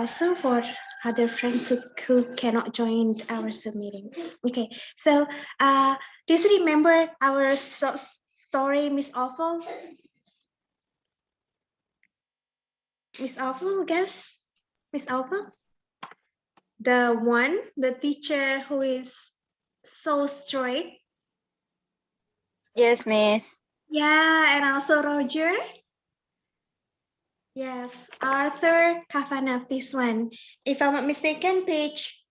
also for other friends who cannot join our Zoom meeting. Okay, so do you remember our story, Miss Awful? Miss Awful, guess? Miss Awful? The teacher who is so strict. Yes, Miss. Yeah, and also Roger. Yes, Arthur Kavanagh, this one. If I'm not mistaken, page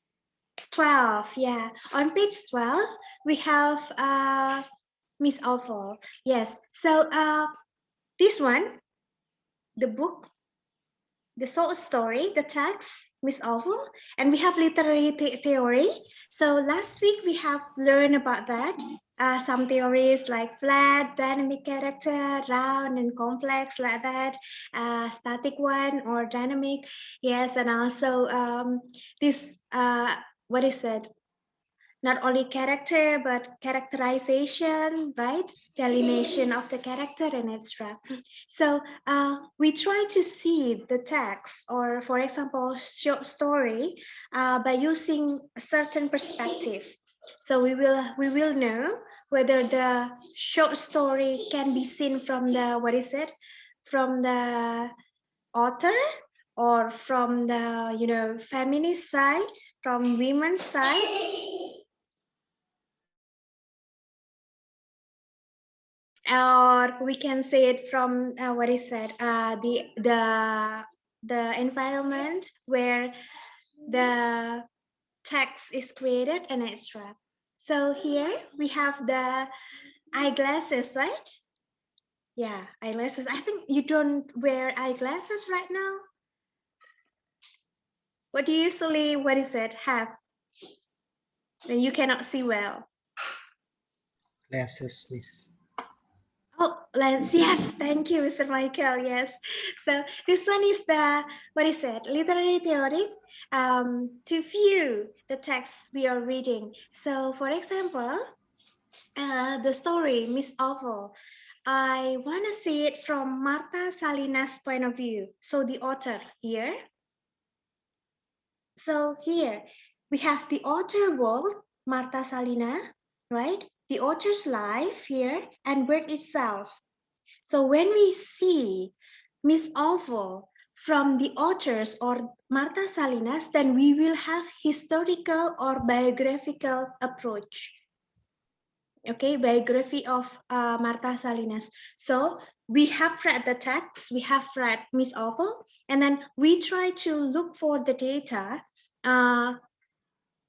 12. Yeah, on page 12, we have Miss Awful. Yes, so this one, the book, the short story, the text, Miss Awful, and we have literary theory. So last week we have learned about that. Some theories like flat, dynamic character, round and complex like that, static one or dynamic. Yes, and also this, what is it? Not only character, but characterization, right? Delineation of the character and etc. So we try to see the text or, for example, short story by using a certain perspective. So we will know whether the short story can be seen from the, what is it? From the author or from the, feminist side, from women's side, or we can say it from, what is it, the environment where the text is created and extra. So here we have the eyeglasses, right? Yeah, eyeglasses. I think you don't wear eyeglasses right now. What do you usually, what is it, have when you cannot see well? Glasses, Miss. Oh, lens. Yes, thank you, Mr. Michael. Yes. So this one is the, what is it? Literary theory to view the text we are reading. So, for example, the story Miss Awful. I want to see it from Marta Salinas' point of view. So the author here. So here we have the author world, Marta Salina, right? The author's life here and word itself. So when we see Miss Awful from the authors or Marta Salinas, then we will have historical or biographical approach. Okay, biography of Marta Salinas. So we have read the text, we have read Miss Awful, and then we try to look for the data.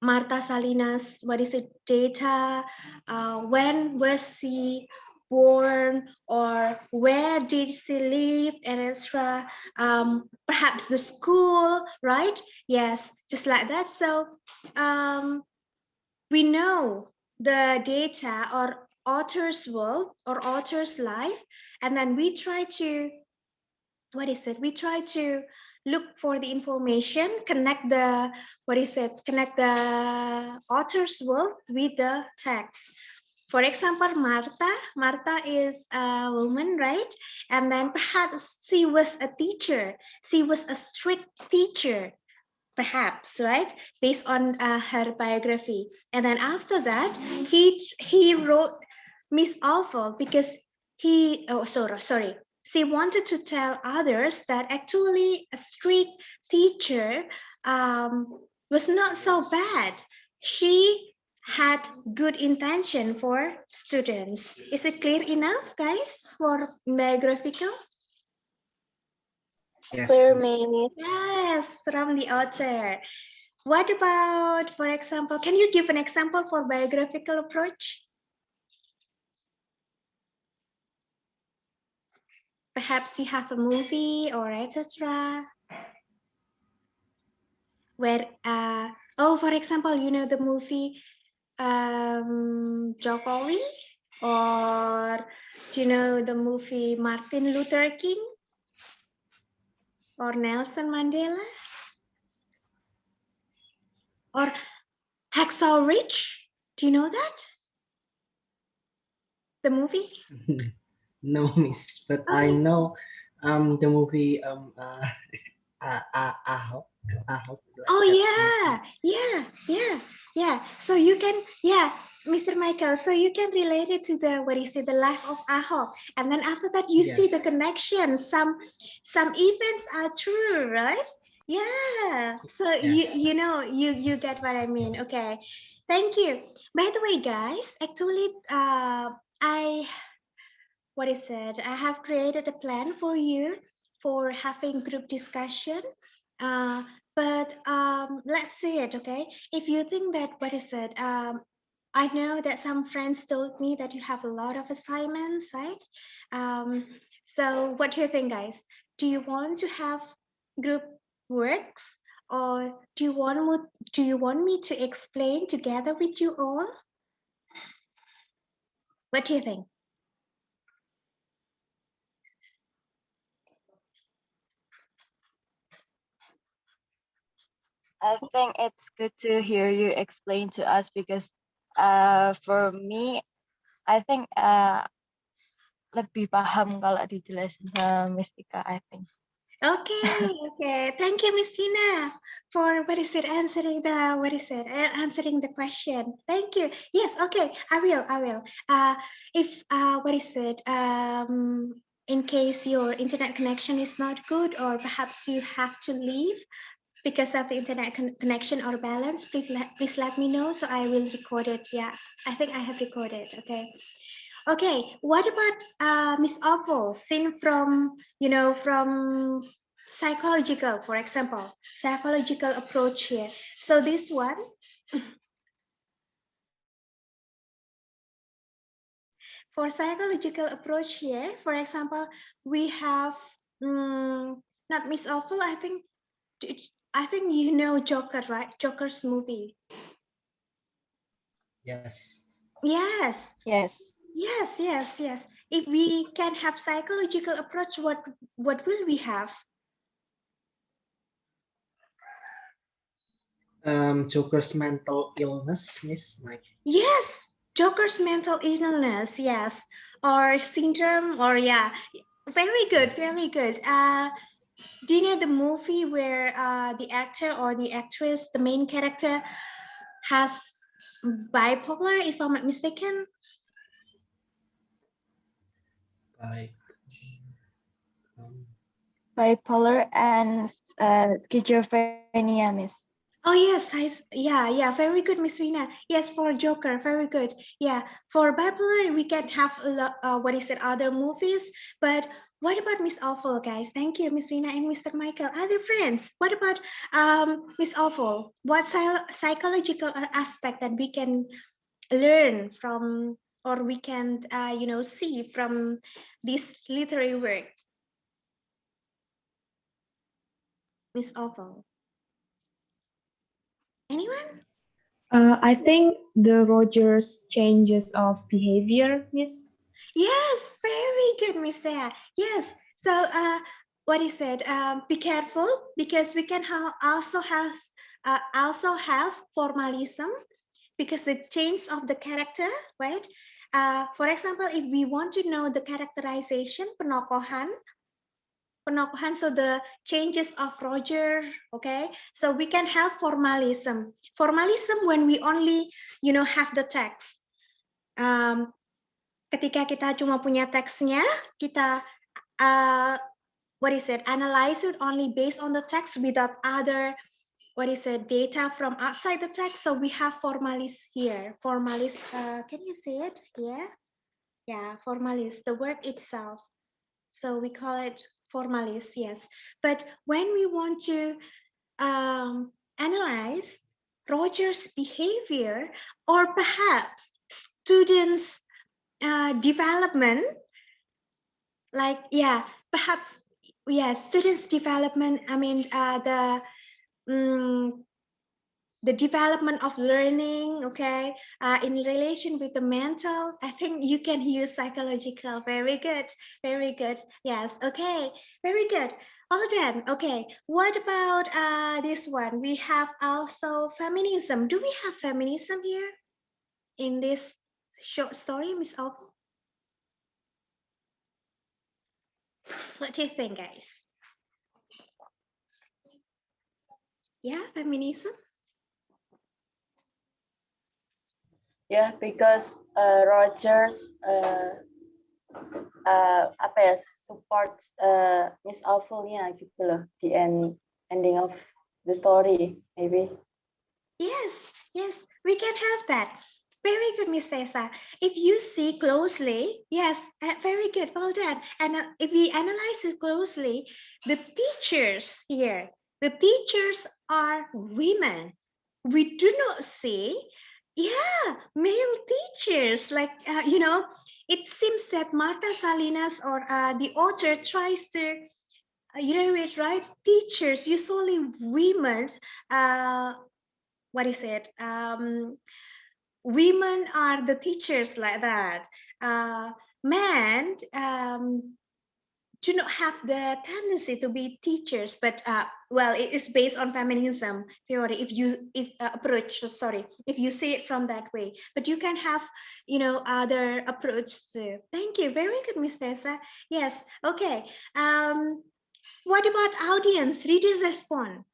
Marta Salinas, what is it, data? When was she born, or where did she live, and etc. Perhaps the school, right? Yes, just like that. So we know the data or author's world or author's life, and then we try to, what is it? We try to look for the information, connect the, what is it? Connect the author's work with the text. For example, Marta is a woman, right? And then perhaps she was a teacher. She was a strict teacher, perhaps, right? Based on her biography. And then after that, he wrote Miss Awful because he, oh, sorry. She wanted to tell others that actually a strict teacher was not so bad. She had good intention for students. Is it clear enough, guys, for biographical? Yes, Clear, Miss. Miss. Yes, from the author. What about, for example, can you give an example for biographical approach? Perhaps you have a movie or etc. Where, oh, for example, you know the movie Jokowi, or do you know the movie Martin Luther King or Nelson Mandela or Hacksaw Ridge? Do you know that? The movie? No, Miss, but I Oh, know the movie Ahok, Ahok, Oh that yeah, movie. yeah. So you can, yeah, Mr. Michael. So you can relate it to the what is it, the life of Ahok, and then after that you see the Yes, connection. Some events are true, right? Yeah. So yes. you get what I mean. Okay. Thank you. By the way, guys, actually, I what is it? I have created a plan for you for having group discussion. Uh, but let's see it, okay? If you think that, what is it? I know that some friends told me that you have a lot of assignments, right? Um, so what do you think, guys? Do you want to have group works, or do you want me to explain together with you all? What do you think? I think it's good to hear you explain to us because for me I think lebih paham kalau dijelasin sama Miss Ika, I think. Okay. Thank you, Miss Vina, for what is it, answering the answering the question. Thank you. Yes, okay, I will. If what is it? In case your internet connection is not good, or perhaps you have to leave because of the internet connection or balance, please let me know, so I will record it. Yeah, I think I have recorded. Okay. Okay, what about Miss Awful? Seen from, from psychological, for example, psychological approach here. So this one, for psychological approach here, for example, we have, not Miss Awful, I think you know Joker, right? Joker's movie. Yes. Yes, Yes. yes. If we can have psychological approach, what will we have? Joker's mental illness, Miss Mike. Yes, Joker's mental illness, yes, or syndrome, or yeah, very good, very good. Do you know the movie where the actor or the actress, the main character, has bipolar, if I'm not mistaken? By um, Bipolar and schizophrenia, Miss. Oh yes, yeah, very good, Miss Rina. Yes, for Joker, very good. Yeah, for bipolar, we can have a lot, what is it, other movies. But what about Miss Awful, guys? Thank you, Miss Rina and Mr. Michael. Other friends, what about Miss Awful? What psychological aspect that we can learn from, or we can, see from this literary work, Miss Awful? Anyone? I think the Rogers changes of behavior, Miss. Yes, very good, Miss Thea. Yes. So, what is it? Be careful, because we can also have formalism, because the change of the character, right? For example, if we want to know the characterization, penokohan, so the changes of Roger, okay? So we can have formalism. Formalism when we only, have the text. Ketika kita cuma punya teksnya, kita analyze it only based on the text without other data from outside the text. So we have formalis here. Formalis, can you see it here? Yeah, formalis, the word itself. So we call it formalis, yes. But when we want to analyze Roger's behavior, or perhaps students' development, like, yeah, perhaps, yeah, students development, I mean, mm, the development of learning, okay, in relation with the mental, I think you can use psychological. Very good, very good. Yes, okay, very good. All done. Okay, what about this one? We have also feminism. Do we have feminism here in this short story, Miss Opal? What do you think, guys? Yeah, feminism. Yeah, because Rogers apa ya, support Miss Awful-nya gitu loh di ending of the story maybe. Yes, yes, we can have that. Very good, Miss Tessa. If you see closely, yes, very good, well done. And if we analyze it closely, the teachers here, the teachers are women. We do not see, yeah, male teachers. Like, it seems that Marta Salinas or the author tries to, it right? Teachers, usually women, what is it? Women are the teachers like that. Men do not have the tendency to be teachers, but well, it is based on feminism theory. If you see it from that way, but you can have, other approach too. Thank you, very good, Miss Tessa. Yes, okay. What about audience, readers response?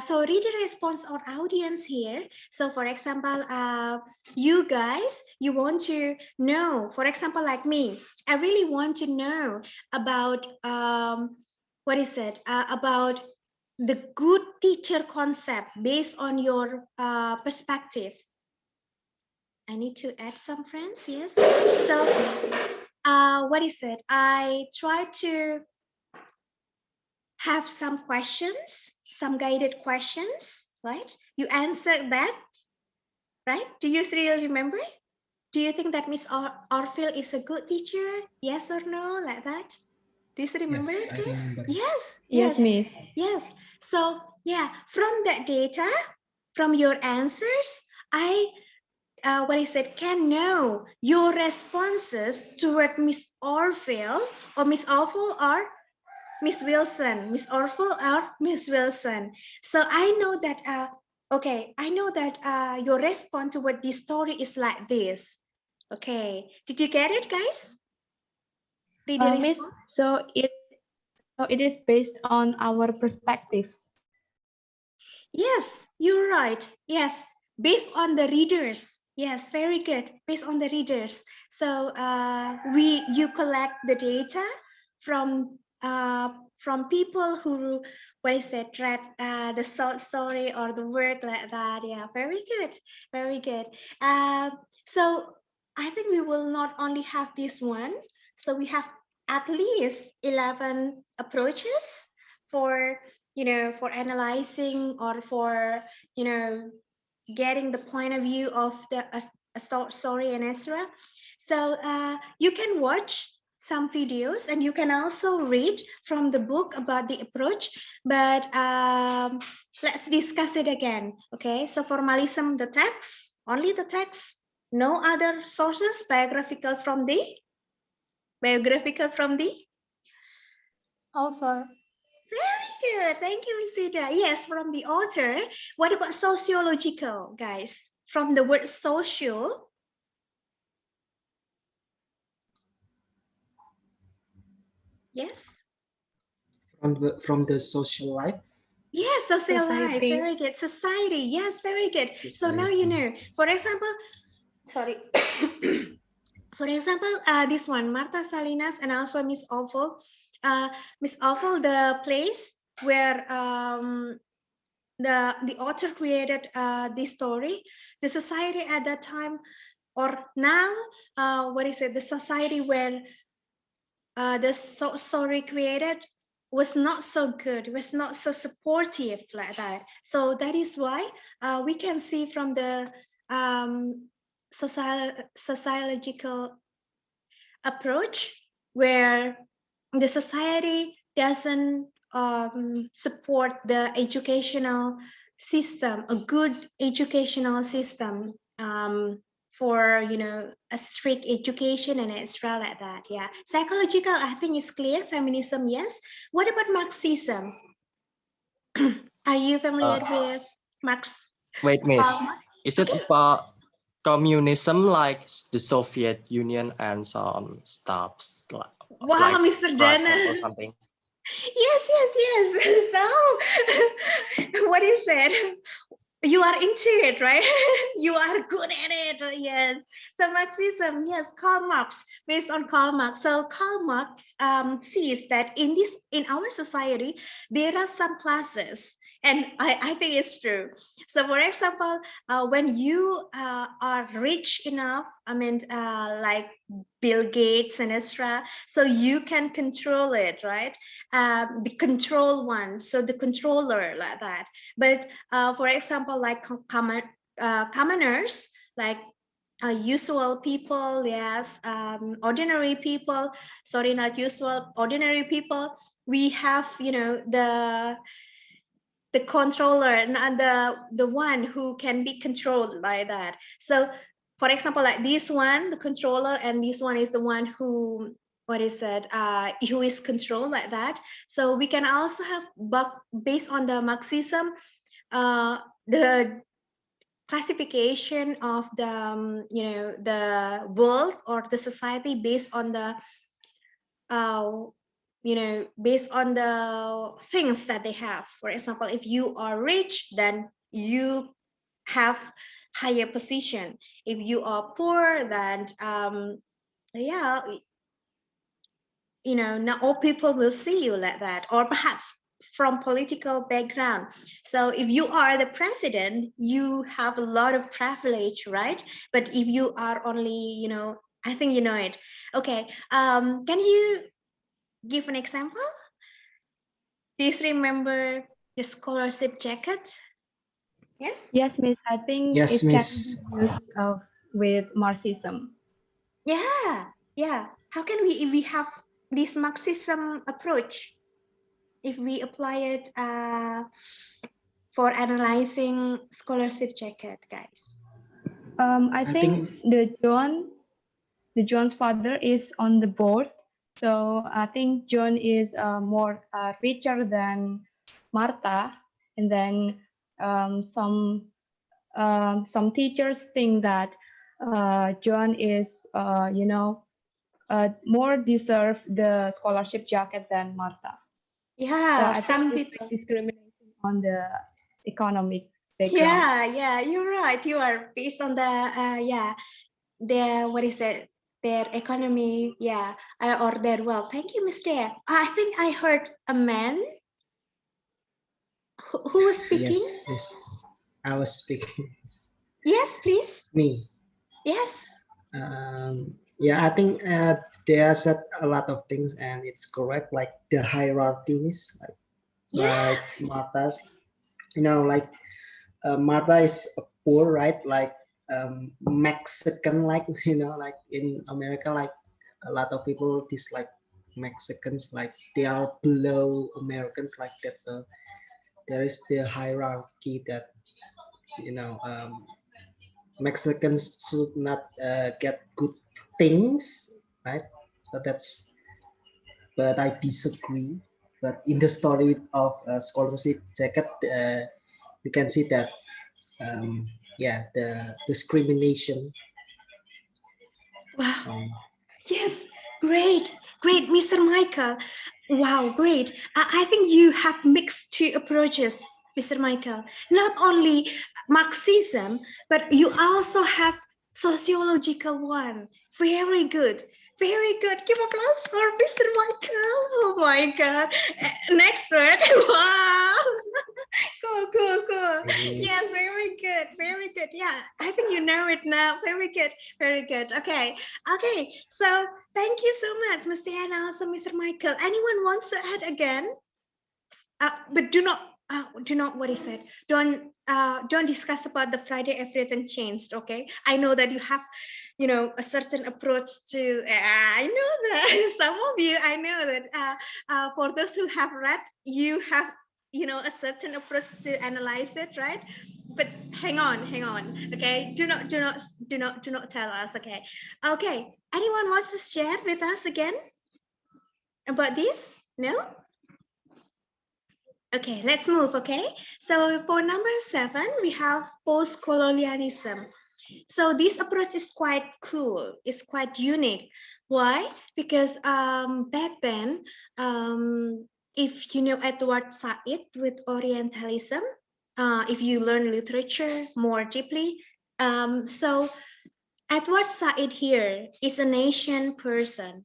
So reader response or audience here. So for example, you guys, you want to know, for example, like me, I really want to know about, what is it? About the good teacher concept based on your perspective. I need to add some friends, yes. So what is it? I try to have some questions, some guided questions, right? You answer that, right? Do you still remember? Do you think that Miss Orville is a good teacher? Yes or no, like that? Do you still remember Yes, it, I guys? remember. Yes, Yes, Miss. yes. So yeah, from that data, from your answers, I can know your responses toward Miss Orville or Miss Orville or Miss Wilson, Miss Orville or Miss Wilson. So I know that, I know that your response to what this story is like this. Okay, did you get it, guys? Did you Miss, respond? so it is based on our perspectives. Yes, you're right. Yes, based on the readers. Yes, very good. Based on the readers. So you collect the data from people who, what is it, read the story or the work like that. Yeah, very good, very good. So I think we will not only have this one. So we have at least 11 approaches for, for analyzing or for, getting the point of view of the story and Ezra. So you can watch some videos and you can also read from the book about the approach, but let's discuss it again. Okay, so formalism, the text, only the text, no other sources, biographical from the Author. Very good. Thank you, Miss Ida. Yes, from the author. What about sociological, guys? From the word social. Yes. From the social life. Yes, social life. Society. Very good. Society. Yes, very good. So now you know. For example, sorry. For example, this one, Marta Salinas and also Miss Awful. Miss Awful, the place where the author created this story, the society at that time or now, the society where the story created was not so good, was not so supportive like that. So that is why we can see from the sociological approach where the society doesn't support the educational system, a good educational system for a strict education and extra like that. Yeah, psychological I think is clear. Feminism, yes. What about Marxism? Are you familiar with Marx? Wait, Miss. Marx? Is it about communism like the Soviet Union and some stuffs Wow, like Mr. Russia Dana. or something? Yes, yes, yes. So, what is it? You are into it, right? You are good at it. Yes. So Marxism, yes, Karl Marx, based on Karl Marx. So Karl Marx sees that in our society, there are some classes. And I think it's true. So, for example, when you are rich enough, I mean, like Bill Gates and etc., so you can control it, right? The control one, so the controller like that. But for example, like commoners, like usual people, yes, ordinary people, sorry, not usual, ordinary people, we have, the controller and the one who can be controlled by that. So for example, like this one, the controller, and this one is the one who, what is it, who is controlled like that. So we can also have, based on the Marxism, the classification of the the world or the society based on the based on the things that they have. For example, if you are rich, then you have higher position. If you are poor, then yeah, not all people will see you like that, or perhaps from political background. So if you are the president, you have a lot of privilege, right? But if you are only, I think you know it. Okay, can you give an example? Do you remember the scholarship jacket? Yes? Yes, Miss. I think Yes, it can Miss. be used with Marxism. Yeah, yeah. How can we, if we have this Marxism approach, if we apply it for analyzing scholarship jacket, guys? I I think think John's father is on the board, so I think John is more richer than Martha, and then some teachers think that John is more deserve the scholarship jacket than Martha. So Yeah, I think some it's people. like discrimination on the economic background. Yeah, you're right. You are based on the their, what is it? Their economy, yeah, or their wealth. Thank you, Miss Dare. I think I heard a man who was speaking. yes, Miss. I was speaking. Yes, please. Me. Yes. Yeah, I think there said a lot of things, and it's correct. Like the hierarchy is Yeah. like Martha's. Like Martha is poor, right? Like Mexican, like like in America, like a lot of people dislike Mexicans, like they are below Americans, like that. So there is the hierarchy that you know um, Mexicans should not get good things, right? So that's, but I disagree. But in the story of scholarship jacket, you can see that, yeah, the discrimination. Wow. Um, Yes. Great. Great, Mr. Michael. Wow, great. I think you have mixed two approaches, Mr. Michael. Not only Marxism, but you also have sociological one. Very good. Very good. Give applause for Mr. Michael. Oh my God. Next word. Wow. Cool, cool, cool. Yes, yes. very good. Very good. Yeah, I think you know it now. Very good. Very good. Okay. Okay. So thank you so much, Ms. Diana, also Mr. Michael. Anyone wants to add again? But do not, what is it? Don't discuss about the Friday everything changed. Okay, I know that you have, a certain approach to. I know that some of you. I know that for those who have read, you have, a certain approach to analyze it, right? But hang on. Okay, do not tell us. Okay, okay. Anyone wants to share with us again about this? No. Okay, let's move, okay? So for number 7, we have post-colonialism. So this approach is quite cool. It's quite unique. Why? Because back then, if you know Edward Said with Orientalism, if you learn literature more deeply. So Edward Said here is an Asian person,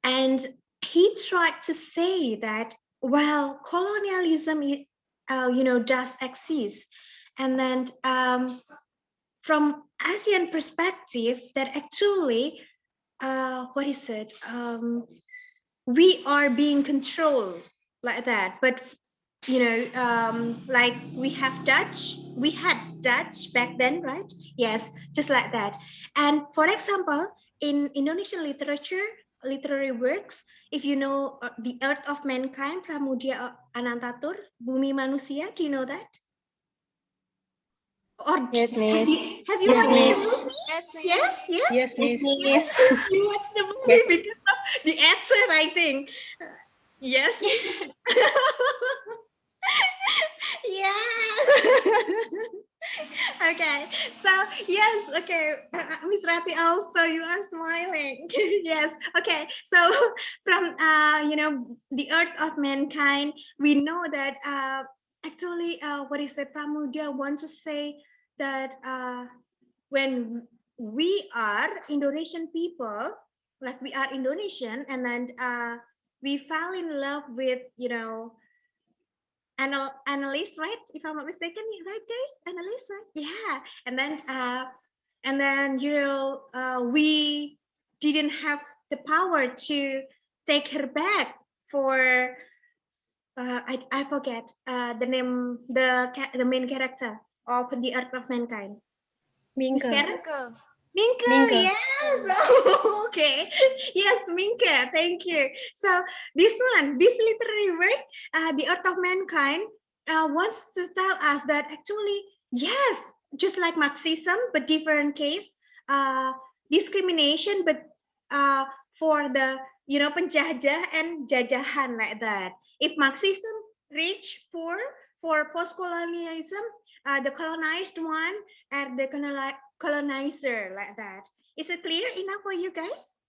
and he tried to say that, well, colonialism, does exist, and then from Asian perspective, that actually, what is it? We are being controlled like that, but like we had Dutch back then, right? Yes, just like that. And for example, in Indonesian literature, literary works, if you know The Earth of Mankind, Pramudia Anantatur, Bumi Manusia, do you know that? Or Yes, have Miss. you Yes, watched the miss. movie? Yes, yes. Yes, Yes, miss. miss. You watched the movie because of the actor, I think. Yes. Yeah. Okay, so yes, okay, Miss Rati, also you are smiling. Yes, okay, so from The Earth of Mankind, we know that actually what is it, Pramudia wants to say that when we are Indonesian people, like we are Indonesian, and then we fell in love with analyst, right? If I'm not mistaken, right, guys? Analyst, right? Yeah. And then we didn't have the power to take her back for I forget the name, the main character of The Earth of Mankind. Miss Minka. Karen? Minka, Minka. yes. Okay. Yes, Minka. Thank you. So this literary work, The Earth of Mankind, wants to tell us that actually, yes, just like Marxism, but different case, discrimination, but for the penjajah and jajahan like that. If Marxism, rich, poor, for post-colonialism, the colonized one and the colonizer, like that. Is it clear enough for you guys?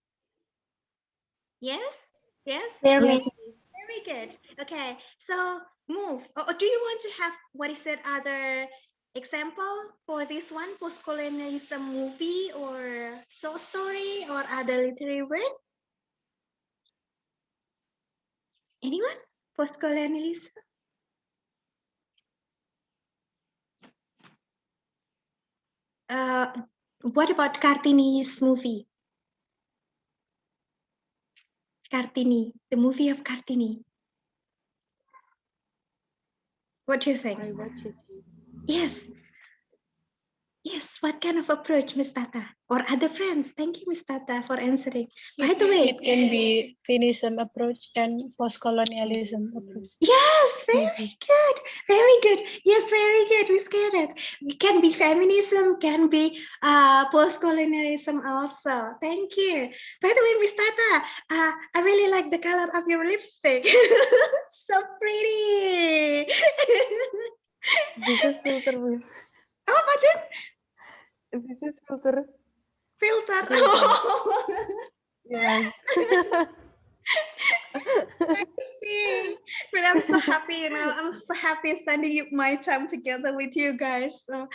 Yes? Yes? Clear, Okay, miss. very good. Okay, so move. Or do you want to have, what is it, other example for this one, post-colonialism movie or soul story or other literary work? Anyone? Post-colonialism? What about Kartini's movie? Kartini, the movie of Kartini. What do you think? I watch it. Yes. Yes. What kind of approach, Miss Tata? Or other friends? Thank you, Miss Tata, for answering. By the way, It can be feminism approach and post-colonialism approach. yes, very good. Very good. Yes, very good. Miss Karen. It can be feminism, can be post-colonialism also. Thank you. By the way, Miss Tata, I really like the color of your lipstick. So pretty. This is filter, miss. Oh, pardon? This is filter. Filter. Yes. I see. But I'm so happy, I'm so happy spending my time together with you guys. So,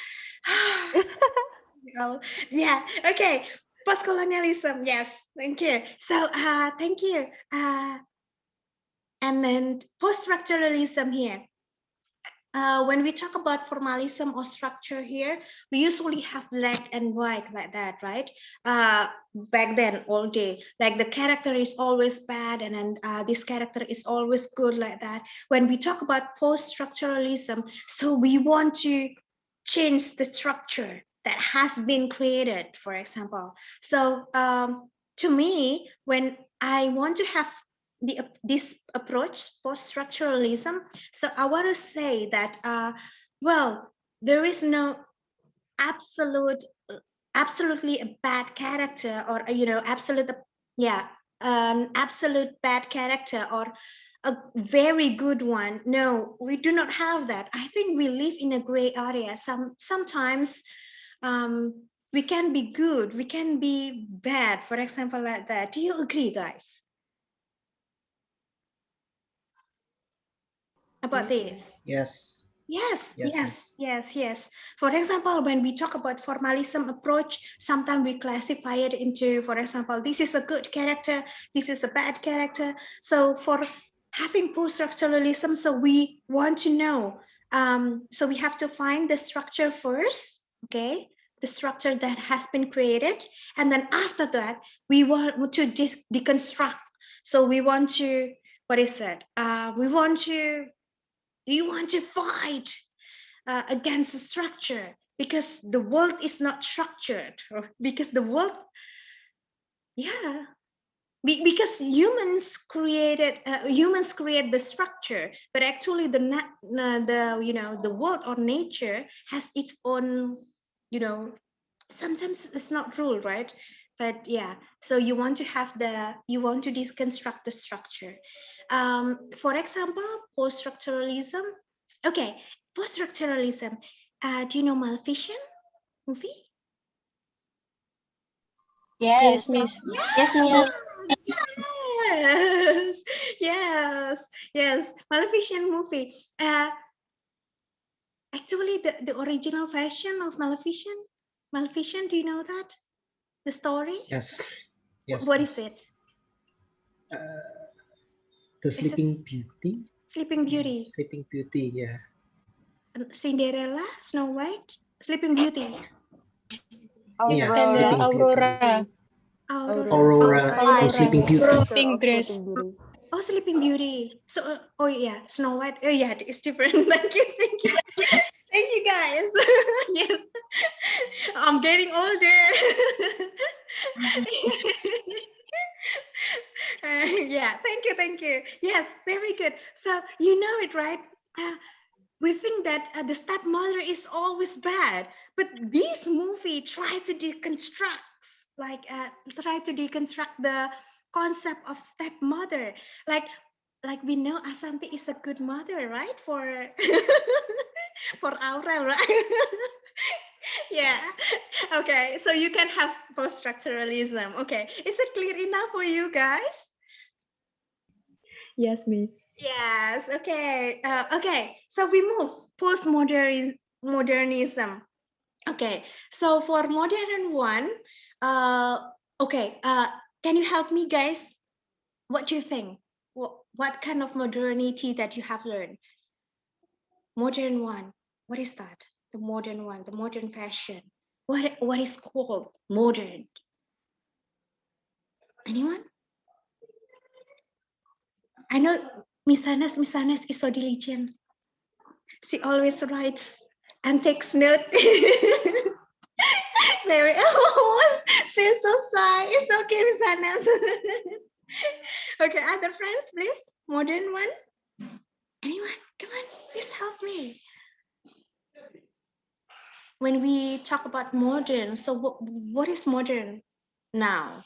yeah, okay. Post-colonialism, yes, thank you. So, thank you. And then post-structuralism here. When we talk about formalism or structure here, we usually have black and white like that, right? Back then, all day, like the character is always bad and then this character is always good like that. When we talk about post-structuralism, so we want to change the structure that has been created, for example. So to me, when I want to have this approach, post-structuralism, so I want to say that, well, there is no absolutely a bad character or, absolute bad character or a very good one. No, we do not have that. I think we live in a gray area. Sometimes we can be good, we can be bad, for example, like that. Do you agree, guys? about this? Yes. Yes, Yes, yes, miss. yes, yes. For example, when we talk about formalism approach, sometimes we classify it into, for example, this is a good character, this is a bad character. So for having post-structuralism, so we want to know, so we have to find the structure first, okay? The structure that has been created. And then after that, we want to deconstruct. So we want to, what is that? You want to fight against the structure because the world is not structured, or because the world, yeah, because humans create the structure, but actually the world or nature has its own, sometimes it's not rule, right? But yeah, so you want to deconstruct the structure. For example, post-structuralism. Okay, post-structuralism. Do you know Maleficent movie? Yes. Yes, Miss. Yes, Miss. Yes, yes, yes, yes. Maleficent movie. Actually, the original version of Maleficent. Do you know that? The story? Yes. Yes, What is miss. it? The Is it Sleeping Beauty. Sleeping Beauty? Sleeping Beauty, yeah. Cinderella, Snow White, Sleeping Beauty, Yeah, And Aurora. Sleeping Beauty. Aurora, Aurora and Aurora, Sleeping Beauty. pink dress. Oh, Sleeping Beauty. So, oh yeah, Snow White. Oh yeah, it's different. Thank you, thank you, thank you, guys. Yes, I'm getting older. Yeah, thank you. Yes, very good. So you know it, right? We think that the stepmother is always bad, but this movie try to deconstruct, try to deconstruct the concept of stepmother. Like, we know Asanti is a good mother, right? For for Aurel, right? Yeah. Okay. So you can have post-structuralism. Okay. Is it clear enough for you guys? Yes, Miss. Yes. Okay. Okay. So we move modernism. Okay. So for modern one, okay. Can you help me, guys? What do you think? What kind of modernity that you have learned? Modern one. What is that? The modern one. The modern fashion. What is called modern? Anyone? I know Miss Anas is so diligent. She always writes and takes note. Very almost. She's so shy. It's okay, Miss Anas. Okay, other friends, please. Modern one. Anyone? Come on, please help me. When we talk about modern, so what is modern now?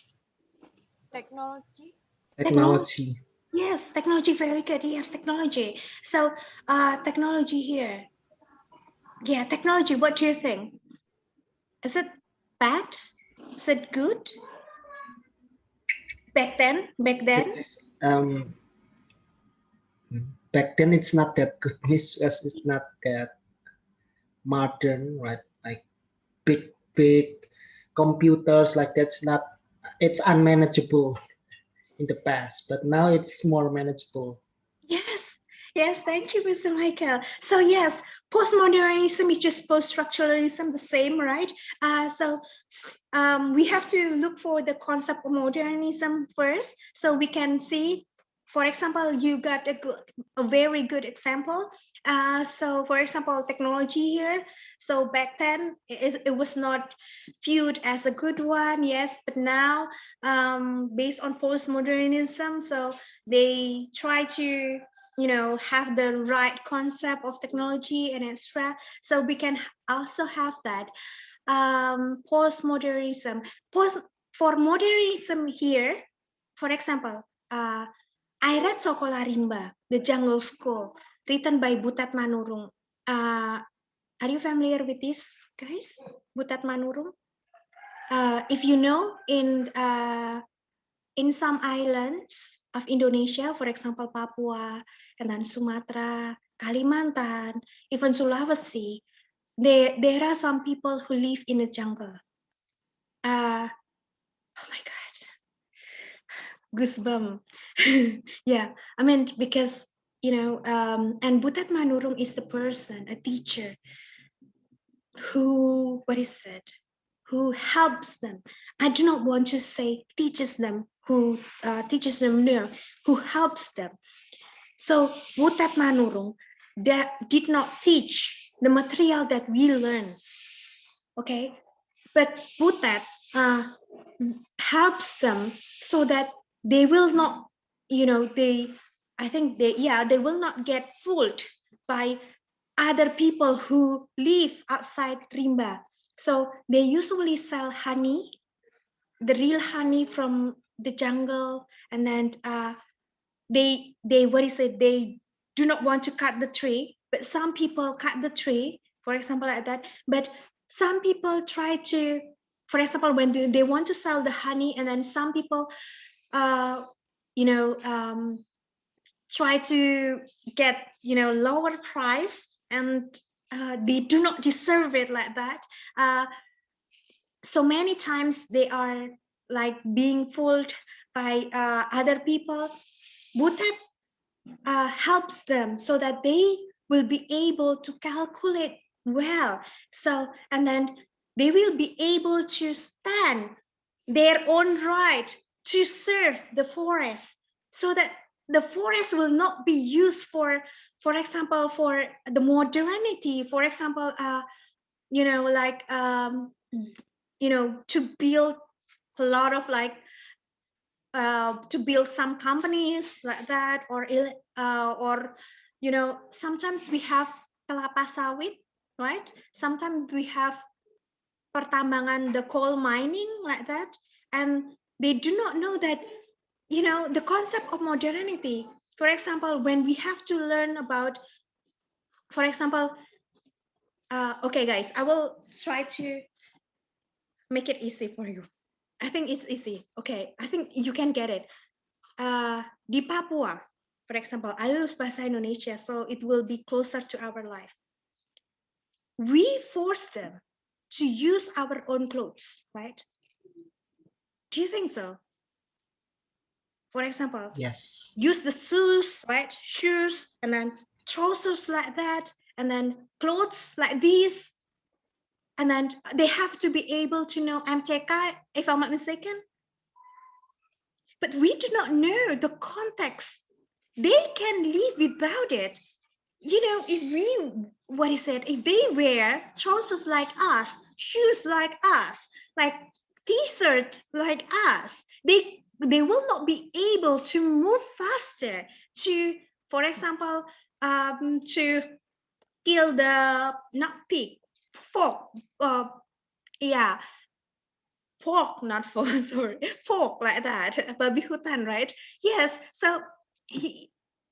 Technology. Technology. Yes, technology, very good. Yes, technology. So technology here. Yeah, technology, what do you think? Is it bad? Is it good? Back then? It's back then it's not that good, miss, because it's not that modern, right? Like big computers like that's not, it's unmanageable in the past, but now it's more manageable. Yes, yes, thank you, Mr. Michael. So yes, postmodernism is just post-structuralism, the same, right? We have to look for the concept of modernism first, so we can see. For example, you got a very good example. So for example, technology here. So back then, it was not viewed as a good one, yes, but now, based on postmodernism, so they try to have the right concept of technology and extra, so we can also have that. Postmodernism, for modernism here, for example, I read Sokola Rimba, The Jungle Scroll, written by Butet Manurung. Are you familiar with this, guys? Butet Manurung? If you know, in some islands of Indonesia, for example, Papua and then Sumatra, Kalimantan, even Sulawesi, there are some people who live in the jungle. Oh my God, goosebump. Yeah, I mean, because, and Butet Manurung is the person, a teacher, who, who helps them. I do not want to say teaches them, who teaches them, no, who helps them. So Butet Manurung that did not teach the material that we learn, okay? But Butet helps them so that they will not, they will not get fooled by other people who live outside Rimba. So they usually sell honey, the real honey from the jungle, and then they they do not want to cut the tree, but some people cut the tree, for example, like that. But some people try to, for example, when they want to sell the honey, and then some people try to get lower price, and they do not deserve it like that. So many times they are like being fooled by other people. Butet helps them so that they will be able to calculate well. So, and then they will be able to stand their own right to serve the forest, so that the forest will not be used for example, for the modernity, for example, to build a lot of to build some companies like that, or sometimes we have kelapa sawit, right? Sometimes we have pertambangan, the coal mining like that, and they do not know that the concept of modernity. For example, when we have to learn about, for example, okay guys, I will try to make it easy for you. I think it's easy. Okay, I think you can get it. Di Papua, for example, I use bahasa Indonesia, so it will be closer to our life. We force them to use our own clothes, right? Do you think so? For example, Yes. use the shoes, right? Shoes, and then trousers like that, and then clothes like these. And then they have to be able to know MTK, if I'm not mistaken. But we do not know the context. They can live without it. If if they wear trousers like us, shoes like us, like t-shirt like us, they will not be able to move faster to, for example, to kill the, not pig, fork, yeah, pork, not for sorry, pork like that, babi hutan, right? Yes. So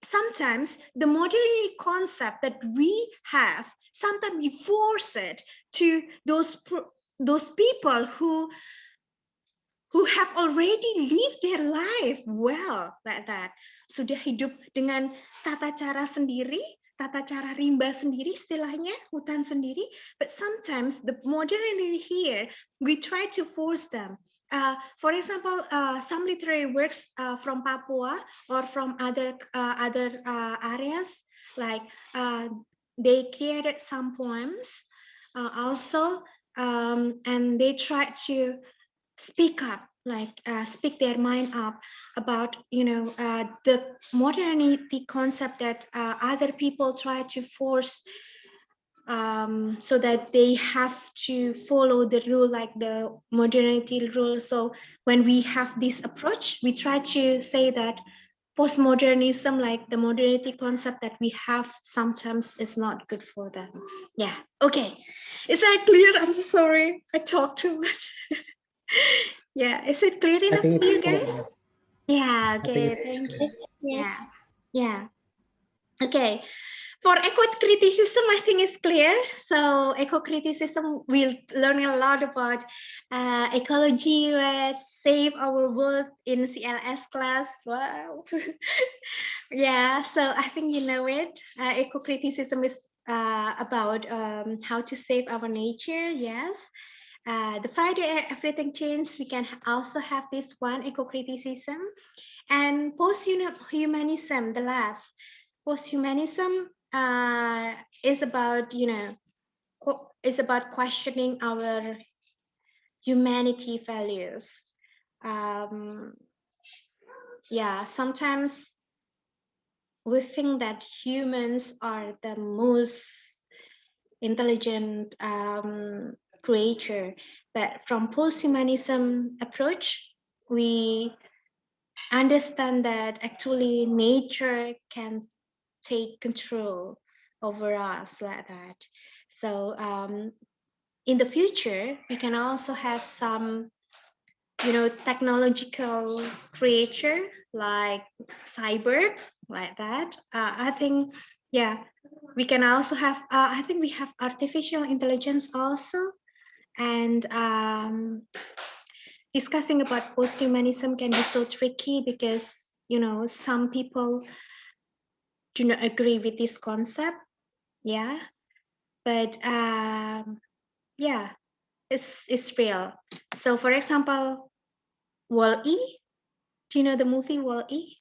sometimes the modernity concept that we have, sometimes we force it to those people who have already lived their life well like that, sudah hidup dengan tata cara sendiri, tata cara rimba sendiri, istilahnya hutan sendiri. But sometimes the modernity here, we try to force them. For example, some literary works from Papua or from other areas, like they created some poems also, and they try to speak up, like speak their mind up about the modernity concept that other people try to force, so that they have to follow the rule, like the modernity rule. So when we have this approach, we try to say that postmodernism, like the modernity concept that we have, sometimes is not good for them. Yeah. Okay, is that clear? I'm so sorry, I talk too much. Yeah, is it clear I enough think for you it's clear. guys? Yeah, I think okay, it's thank clear. you. Yeah, yeah. Okay, For eco-criticism, I think it's clear. So eco-criticism, we'll learn a lot about ecology, right? Save our world in CLS class. Wow. Yeah, so I think you know it. Eco-criticism is about how to save our nature. Yes. The Friday Everything Changed, we can also have this one, eco-criticism. And post-humanism, the last. Post-humanism is about, is about questioning our humanity values. Yeah, sometimes we think that humans are the most intelligent creature, but from post-humanism approach, we understand that actually nature can take control over us like that. So in the future, we can also have some, technological creature like cyber, like that. I think, yeah, we can also have, I think we have artificial intelligence also. And discussing about post-humanism can be so tricky because, some people do not agree with this concept. Yeah, but yeah, it's real. So for example, Wall-E, do you know the movie Wall-E?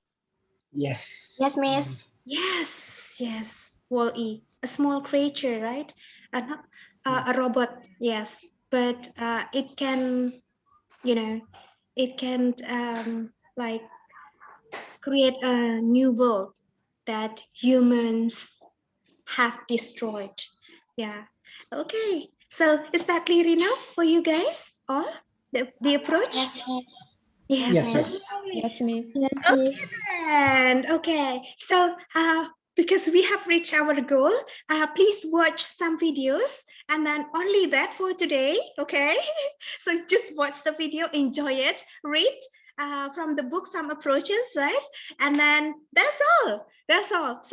Yes. Yes, Miss. Yes, Wall-E, a small creature, right? Not a Yes. robot, yes, but it can, it can like create a new world that humans have destroyed. Yeah. Okay. So is that clear enough for you guys? All the approach? Yes, Miss. Yes. Yes, Miss. yes. Yes, Miss. Okay then. Okay. So because we have reached our goal, please watch some videos and then only that for today. Okay. So just watch the video, enjoy it, read from the book some approaches, right? And then that's all. That's all. So